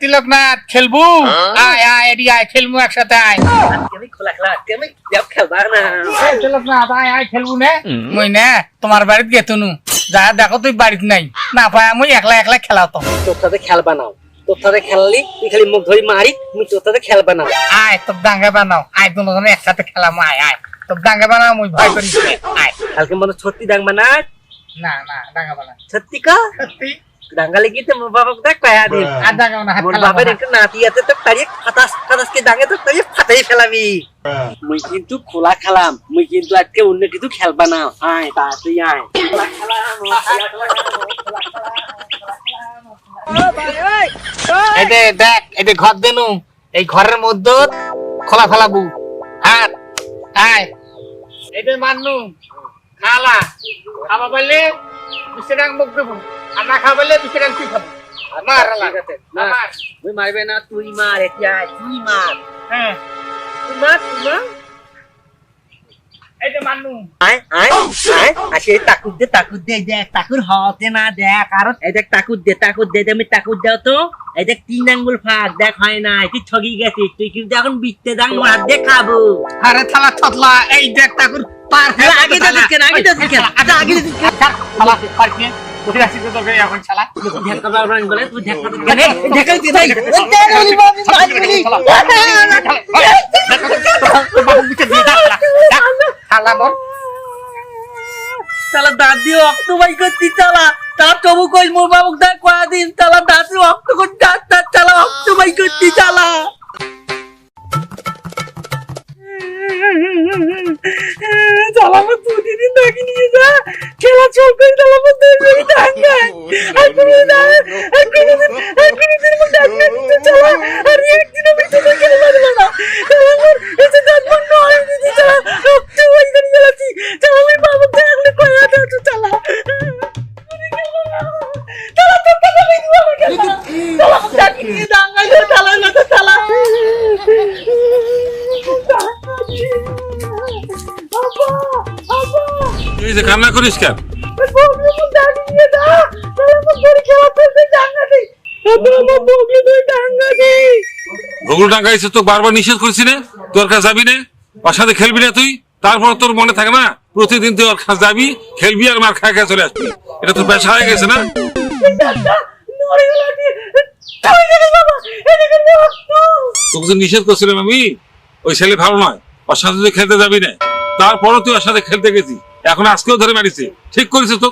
তিলকনাথ খেলবো আয় আয় এডি আয় খেলবো একসাথে আয় তিলকনাথ আয় আয় খেলবো না মুই না তোমার বাড়িতে গেতনু যা দেখো তুই বাড়িতে নাই না পাই আমি একলা একলা খেলাতো তোর সাথে খেলবা নাও তোর সাথে খেললি তুই খালি মুখ ধরি মারি মুই তোর সাথে খেলবা নাও আয় তোর ডাঙ্গা বানাও আয় দুজনে একসাথে খেলাম আয় আয় তোর ডাঙ্গা বানাও মুই ভয় করি আয় কালকে মনে সত্যি ডাঙ্গা না না না ডাঙ্গা বানা সত্যি কা সত্যি ডাঙ্গা লেগে তো মোর বাবা দেখ পায়া দিন আর ডাঙ্গা বানা হাত মোর খেলা বাবার একটা নাতি আছে তো তারিয়ে ফাটাস ফাটাস কে ডাঙ্গে তো তারিয়ে ফাটাই ফেলাবি মুই কিন্তু খোলা খেলাম মুই কিন্তু আজকে অন্য কিছু খেলবা না আয় তাড়াতাড়ি আয় খোলা খেলাম এই যে দেখ এই যে ঘর দেনু এই ঘরের মধ্যে খোলা ফেলাবু হাত আয় এই যে মান্নু খালা খাবা বললে বিশরাং মুখ দেবো আর না খাবা বললে বিশরাং তুই খাবো আমার না মুই মারবে না তুই মার এতিয়া তুই মার হ্যাঁ তুই মার তুই মার এই যে মান্নু আয় আয় আয় আসে তাকুদ দে দেখ তাকুর হতে না দেখ আর এই দেখ তাকুদ দে আমি তাকুদ দাও তো এই দেখ 3 আঙ্গুল ফাঁক দেখ হয় না তুই ঠগি গেছিস তুই কিন্তু এখন বিটতে দাং মার দে খাবো আরে থালা থতলা এই দেখ তাকুর পার আগে তো দেখেন আচ্ছা আগে থালা পার কি তুই আসিস তো তোকে এখন ছালা ঢাকা বাবান বলে তুই ঢাকা তুই ভাই থালা বল তালা দাদি অক্ত ভাই করতি চালা তার তবু কই মোর বাবুক দেখ কয়া দিন তালা দাদি অক্ত কর দাঁত চালা অক্ত ভাই করতি চালা চালামো দুদিন দেখি নিয়ে যা খেলা চল করে চালামো দুই ডাঙ্গায় আর কোনদিন মো ডাঙ্গা নিতে চালা আর একদিন আমি তোকে খেলা দিলাম না চালামো এসে জন্ম নয় দিদি চালা অক্ত ভাই করে গেলাছি চালা আমি বাবু দেখলে কয়া দাও তো চালা চালা তো কথা বলি আমাকে চালা ডাকি নিয়ে ডাঙ্গা নিয়ে চালা না তো চালা তুই যে কান্না করিস কেন? বগুল ডাঙ্গা এসে তো বারবার নিষেধ করছি না তোর কাছে যাবি না ওর সাথে খেলবি না তুই তারপর তোর মনে থাকে না প্রতিদিন তুই ওর কাছে যাবি খেলবি আর মার খায় চলে আসবি এটা তো পেশা হয়ে গেছে না তোকে যে নিষেধ করছিলাম আমি ওই ছেলে ভালো নয় ওর সাথে তুই খেলতে যাবি না তারপরও তুই ওর সাথে খেলতে গেছিস এখন আজকেও ধরে মারিছে ঠিক করেছিস তো